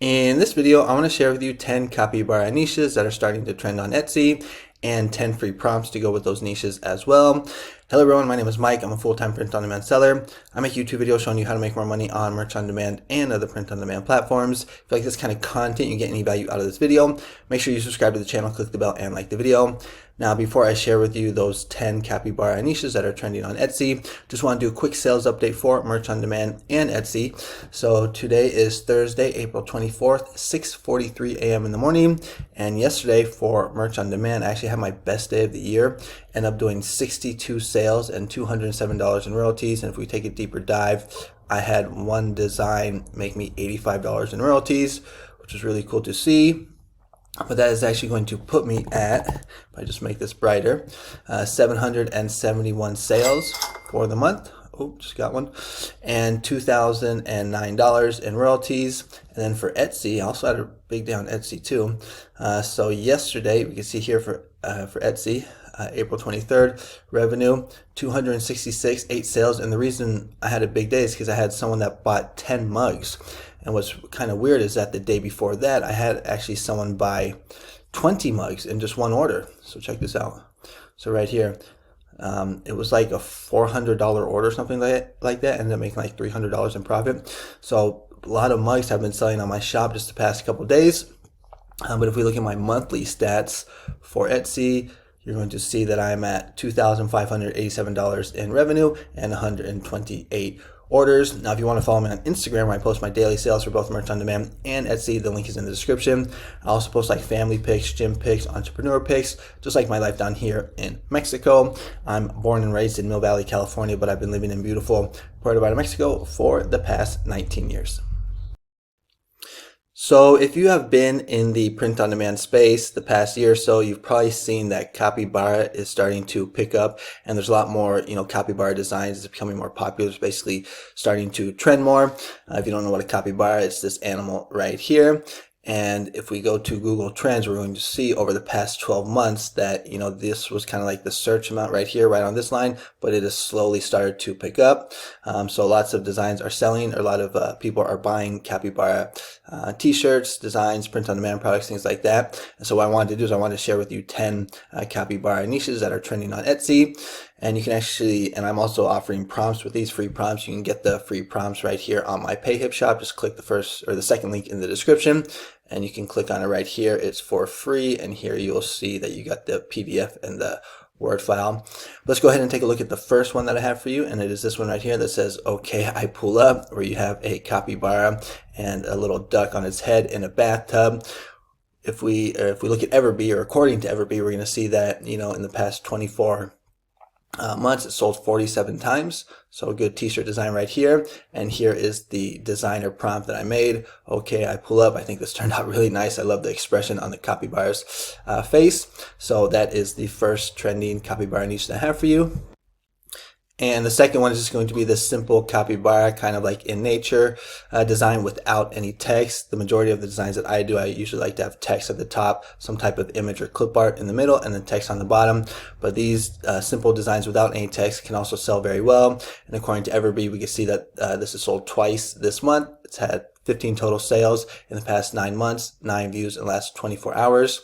In this video, I want to share with you 10 capybara niches that are starting to trend on Etsy and 10 free prompts to go with those niches as well. Hello everyone, my name is Mike. I'm a full-time print-on-demand seller. I make YouTube videos showing you how to make more money on merch on demand and other print-on-demand platforms. If you like this kind of content, you get any value out of this video, make sure you subscribe to the channel, click the bell, and like the video. Now, before I share with you those 10 capybara niches that are trending on Etsy, just want to do a quick sales update for merch on demand and Etsy. So today is Thursday, April 24th, 6:43 a.m. in the morning. And yesterday for merch on demand, I actually had my best day of the year. Ended up doing 62 sales and $207 in royalties. And if we take a deeper dive, I had one design make me $85 in royalties, which is really cool to see. But that is actually going to put me at, if I just make this brighter, 771 sales for the month. Oh, just got one. And $2,009 in royalties. And then for Etsy, I also had a big day on Etsy too. So yesterday, we can see here for Etsy, April 23rd, revenue 266, 8 sales. And the reason I had a big day is because I had someone that bought 10 mugs. And what's kind of weird is that the day before that, I had actually someone buy 20 mugs in just one order. So check this out. So right here, it was like a $400 order, something like that, ended up making like $300 in profit. So a lot of mugs have been selling on my shop just the past couple days. But if we look at my monthly stats for Etsy, you're going to see that I'm at $2,587 in revenue and 128 orders. Now, if you want to follow me on Instagram, where I post my daily sales for both merch on demand and Etsy, the link is in the description. I also post like family pics, gym pics, entrepreneur pics, just like my life down here in Mexico. I'm born and raised in Mill Valley, California, but I've been living in beautiful Puerto Vallarta, Mexico for the past 19 years. So if you have been in the print-on-demand space the past year or so, you've probably seen that capybara is starting to pick up, and there's a lot more, capybara designs. It's becoming more popular. It's basically starting to trend more. If you don't know what a capybara, it's this animal right here. And if we go to Google Trends, we're going to see over the past 12 months that, this was kind of like the search amount right here, right on this line, but it has slowly started to pick up. So lots of designs are selling, or a lot of people are buying capybara t-shirts, designs, print-on-demand products, things like that. And so what I wanted to do is I wanted to share with you 10 capybara niches that are trending on Etsy. And you can actually, and I'm also offering prompts with these free prompts. You can get the free prompts right here on my PayHip shop. Just click the first or the second link in the description, and you can click on it right here. It's for free, and here you'll see that you got the PDF and the Word file. Let's go ahead and take a look at the first one that I have for you, and it is this one right here that says, "Okay, I pull up," where you have a capybara and a little duck on its head in a bathtub. If we look at Everbee, or according to Everbee, we're going to see that in the past 24 months, it sold 47 times. So a good t-shirt design right here. And here is the designer prompt that I made. Okay, I pull up. I think this turned out really nice. I love the expression on the capybara's face. So that is the first trending capybara niche that I have for you. And the second one is just going to be this simple capybara, kind of like in nature design without any text. The majority of the designs that I do, I usually like to have text at the top, some type of image or clip art in the middle, and then text on the bottom. But these simple designs without any text can also sell very well. And according to Everbee, we can see that this is sold twice this month. It's had 15 total sales in the past 9 months, 9 views in the last 24 hours.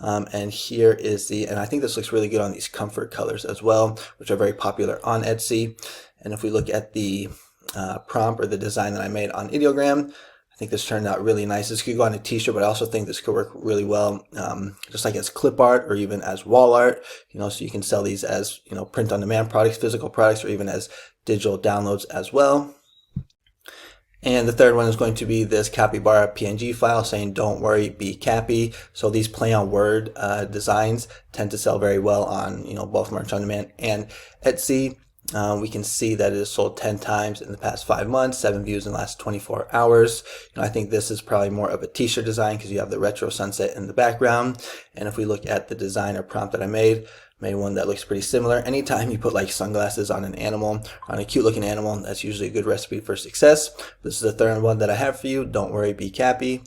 And here is and I think this looks really good on these comfort colors as well, which are very popular on Etsy. And if we look at the prompt or the design that I made on Ideogram, I think this turned out really nice. This could go on a t-shirt, but I also think this could work really well just like as clip art or even as wall art, so you can sell these as, print-on-demand products, physical products, or even as digital downloads as well. And the third one is going to be this capybara PNG file saying, "Don't worry, be Cappy." So these play on word designs tend to sell very well on, both merch on demand and Etsy. We can see that it is sold 10 times in the past 5 months, 7 views in the last 24 hours. I think this is probably more of a t-shirt design because you have the retro sunset in the background. And if we look at the design or prompt that I made one that looks pretty similar. Anytime you put like sunglasses on an animal, on a cute looking animal, that's usually a good recipe for success. This is the third one that I have for you. "Don't worry, be Cappy."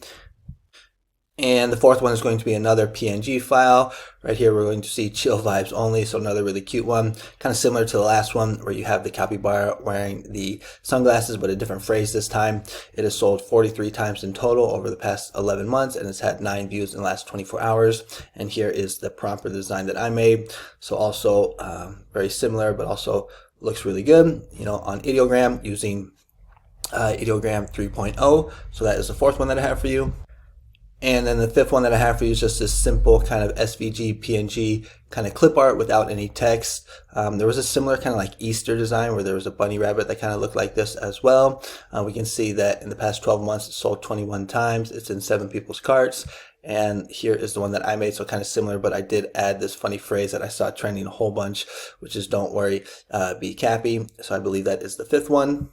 And the fourth one is going to be another PNG file. Right here we're going to see chill vibes only, so another really cute one. Kind of similar to the last one where you have the capybara wearing the sunglasses, but a different phrase this time. It has sold 43 times in total over the past 11 months, and it's had 9 views in the last 24 hours. And here is the prompt for the design that I made. So also very similar, but also looks really good, you know, on ideogram using ideogram 3.0. So that is the fourth one that I have for you. And then the fifth one that I have for you is just this simple kind of SVG, PNG kind of clip art without any text. There was a similar kind of like Easter design where there was a bunny rabbit that kind of looked like this as well. We can see that in the past 12 months it sold 21 times. It's in 7 people's carts. And here is the one that I made, so kind of similar, but I did add this funny phrase that I saw trending a whole bunch, which is "Don't worry, be Cappy." So I believe that is the fifth one.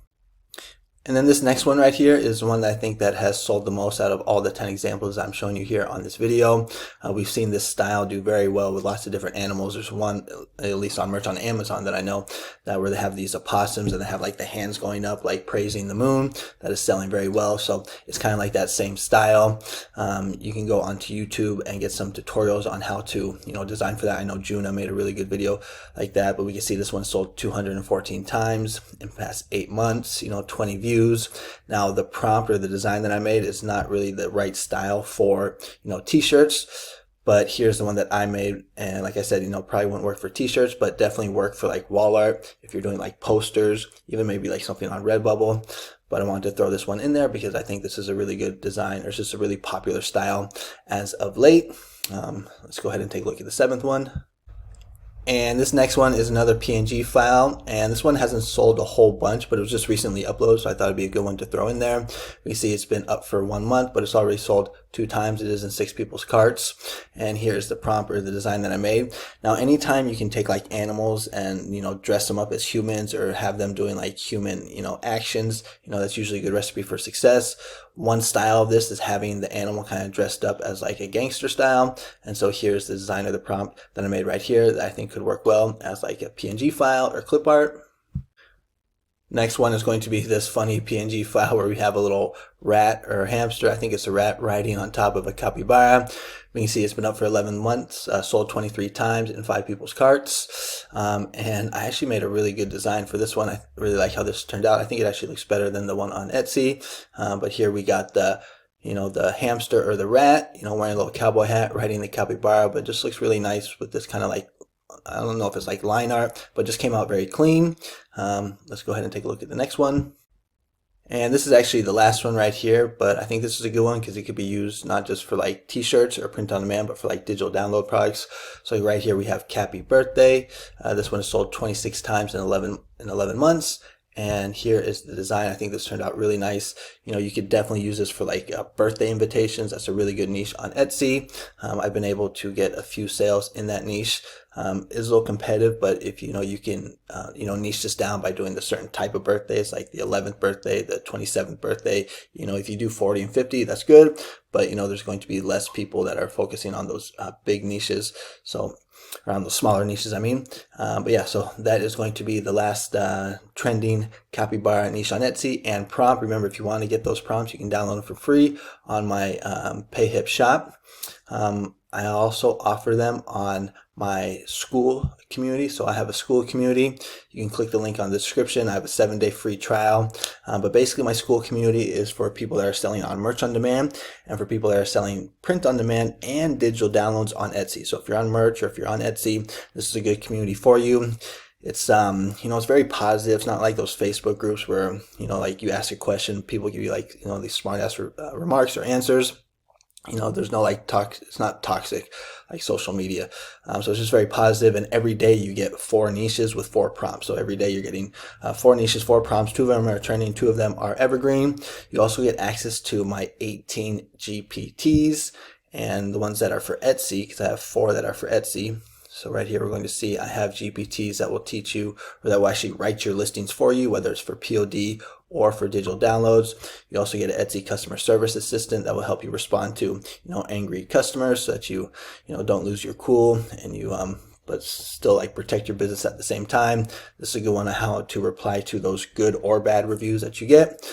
And then this next one right here is one that I think that has sold the most out of all the 10 examples I'm showing you here on this video. We've seen this style do very well with lots of different animals. There's one, at least on merch on Amazon, that I know that where they have these opossums and they have like the hands going up like praising the moon. That is selling very well. So it's kind of like that same style. You can go onto YouTube and get some tutorials on how to, you know, design for that. I know Juna made a really good video like that, but we can see this one sold 214 times in the past 8 months, you know, 20 views. Now the prompt or the design that I made is not really the right style for, you know, t-shirts, but here's the one that I made, and like I said, you know, probably wouldn't work for t-shirts, but definitely work for like wall art if you're doing like posters, even maybe like something on Redbubble. But I wanted to throw this one in there because I think this is a really good design, or it's just a really popular style as of late. Let's go ahead and take a look at the seventh one. And this next one is another PNG file, and this one hasn't sold a whole bunch, but it was just recently uploaded, so I thought it'd be a good one to throw in there. We see it's been up for 1 month, but it's already sold 2 times. It is in 6 people's carts. And here's the prompt or the design that I made. Now anytime you can take like animals and, you know, dress them up as humans or have them doing like human, you know, actions, you know, that's usually a good recipe for success. One style of this is having the animal kind of dressed up as like a gangster style. And so here's the design of the prompt that I made right here that I think could work well as like a PNG file or clip art. Next one is going to be this funny PNG file where we have a little rat or hamster. I think it's a rat riding on top of a capybara. We can see it's been up for 11 months, sold 23 times in 5 people's carts. And I actually made a really good design for this one. I really like how this turned out. I think it actually looks better than the one on Etsy. But here we got the, you know, the hamster or the rat, you know, wearing a little cowboy hat, riding the capybara, but it just looks really nice with this kind of like, I don't know if it's like line art, but just came out very clean. Let's go ahead and take a look at the next one. And this is actually the last one right here, but I think this is a good one because it could be used not just for like t-shirts or print on demand, but for like digital download products. So right here we have Cappy Birthday. This one is sold 26 times in 11 months. And here is the design. I think this turned out really nice. You know, you could definitely use this for like birthday invitations. That's a really good niche on Etsy. I've been able to get a few sales in that niche. It's a little competitive, but if you know, you can you know, niche this down by doing the certain type of birthdays, like the 11th birthday, the 27th birthday. You know, if you do 40 and 50, that's good. But you know, there's going to be less people that are focusing on those big niches. So around the smaller niches, I mean. But yeah, so that is going to be the last trending capybara niche on Etsy and prompt. Remember, if you want to get those prompts, you can download them for free on my PayHip shop. I also offer them on my SKOOL community. So I have a SKOOL community. You can click the link on the description. I have a 7-day free trial. But basically my SKOOL community is for people that are selling on merch on demand and for people that are selling print on demand and digital downloads on Etsy. So if you're on merch or if you're on Etsy, this is a good community for you. It's you know, it's very positive. It's not like those Facebook groups where, you know, like you ask a question, people give you like, you know, these smart ass remarks or answers. You know, there's no like it's not toxic like social media. So it's just very positive, and every day you get 4 niches with 4 prompts. So every day you're getting 4 niches, 4 prompts. 2 of them are trending, 2 of them are evergreen. You also get access to my 18 GPTs and the ones that are for Etsy, because I have 4 that are for Etsy. So right here, we're going to see I have GPTs that will teach you, or that will actually write your listings for you, whether it's for POD or for digital downloads. You also get an Etsy customer service assistant that will help you respond to, you know, angry customers so that you know, don't lose your cool and you, but still like protect your business at the same time. This is a good one on how to reply to those good or bad reviews that you get.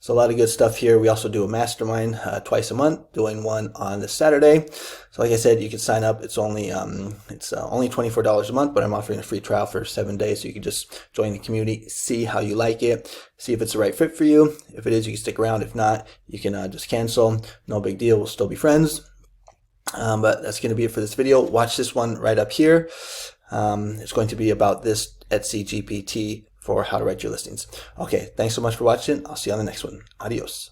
So a lot of good stuff here. We also do a mastermind twice a month, doing one on the Saturday. So like I said, you can sign up. It's only $24 a month, but I'm offering a free trial for 7 days, so you can just join the community, see how you like it, see if it's the right fit for you. If it is, you can stick around. If not, you can just cancel. No big deal. We'll still be friends. But that's going to be it for this video. Watch this one right up here. It's going to be about this Etsy GPT for how to write your listings. Okay, thanks so much for watching. I'll see you on the next one. Adios.